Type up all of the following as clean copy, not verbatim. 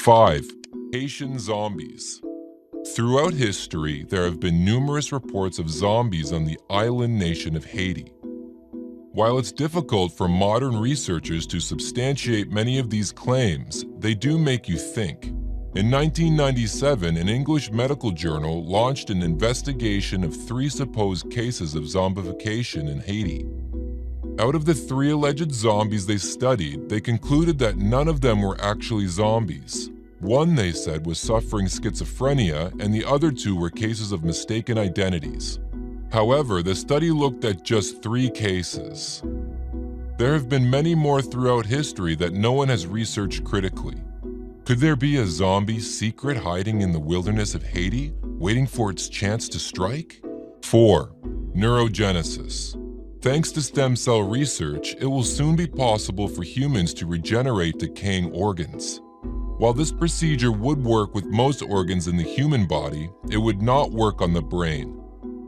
5. Haitian zombies. Throughout history, there have been numerous reports of zombies on the island nation of Haiti. While it's difficult for modern researchers to substantiate many of these claims, they do make you think. In 1997, an English medical journal launched an investigation of 3 supposed cases of zombification in Haiti. Out of the 3 alleged zombies they studied, they concluded that none of them were actually zombies. One, they said, was suffering schizophrenia, and the other 2 were cases of mistaken identities. However, the study looked at just 3 cases. There have been many more throughout history that no one has researched critically. Could there be a zombie secret hiding in the wilderness of Haiti, waiting for its chance to strike? 4. Neurogenesis. Thanks to stem cell research, it will soon be possible for humans to regenerate decaying organs. While this procedure would work with most organs in the human body, it would not work on the brain.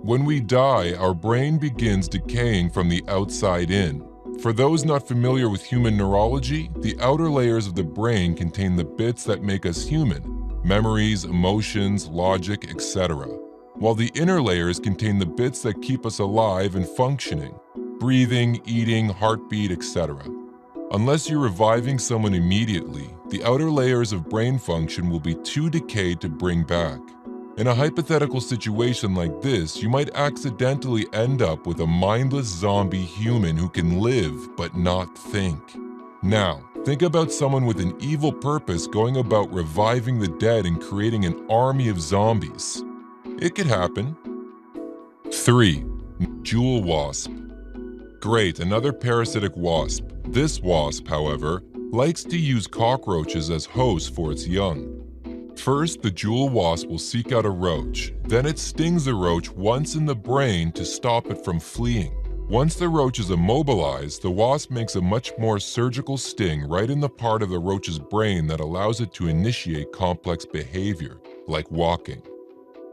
When we die, our brain begins decaying from the outside in. For those not familiar with human neurology, the outer layers of the brain contain the bits that make us human: memories, emotions, logic, etc. While the inner layers contain the bits that keep us alive and functioning: breathing, eating, heartbeat, etc. Unless you're reviving someone immediately, the outer layers of brain function will be too decayed to bring back. In a hypothetical situation like this, you might accidentally end up with a mindless zombie human who can live but not think. Now, think about someone with an evil purpose going about reviving the dead and creating an army of zombies. It could happen. 3. Jewel wasp. Great, another parasitic wasp. This wasp, however, likes to use cockroaches as hosts for its young. First, the jewel wasp will seek out a roach. Then it stings the roach once in the brain to stop it from fleeing. Once the roach is immobilized, the wasp makes a much more surgical sting right in the part of the roach's brain that allows it to initiate complex behavior, like walking.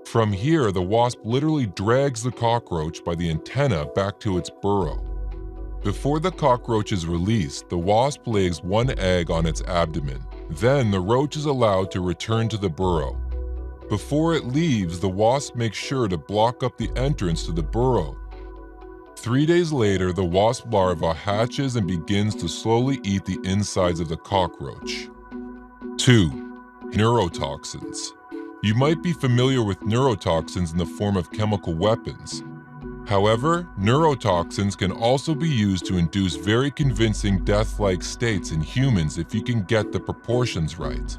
From here, the wasp literally drags the cockroach by the antenna back to its burrow. Before the cockroach is released, the wasp lays 1 egg on its abdomen. Then the roach is allowed to return to the burrow. Before it leaves, the wasp makes sure to block up the entrance to the burrow. 3 days later, the wasp larva hatches and begins to slowly eat the insides of the cockroach. 2. Neurotoxins. You might be familiar with neurotoxins in the form of chemical weapons. However, neurotoxins can also be used to induce very convincing death-like states in humans if you can get the proportions right.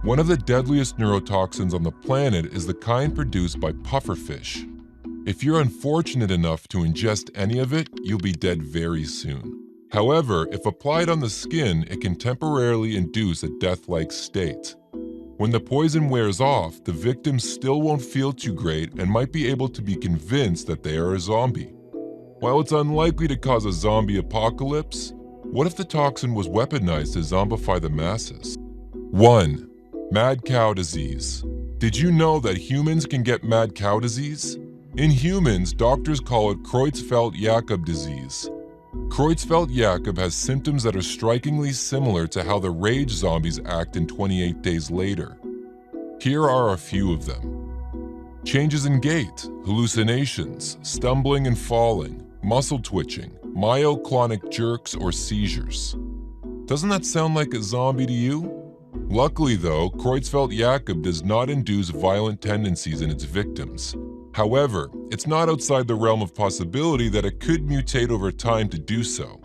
One of the deadliest neurotoxins on the planet is the kind produced by pufferfish. If you're unfortunate enough to ingest any of it, you'll be dead very soon. However, if applied on the skin, it can temporarily induce a death-like state. When the poison wears off, the victims still won't feel too great and might be able to be convinced that they are a zombie. While it's unlikely to cause a zombie apocalypse, what if the toxin was weaponized to zombify the masses? 1. Mad cow disease. Did you know that humans can get mad cow disease? In humans, doctors call it Creutzfeldt-Jakob disease. Creutzfeldt-Jakob has symptoms that are strikingly similar to how the rage zombies act in 28 Days Later. Here are a few of them. Changes in gait, hallucinations, stumbling and falling, muscle twitching, myoclonic jerks or seizures. Doesn't that sound like a zombie to you? Luckily though, Creutzfeldt-Jakob does not induce violent tendencies in its victims. However, it's not outside the realm of possibility that it could mutate over time to do so.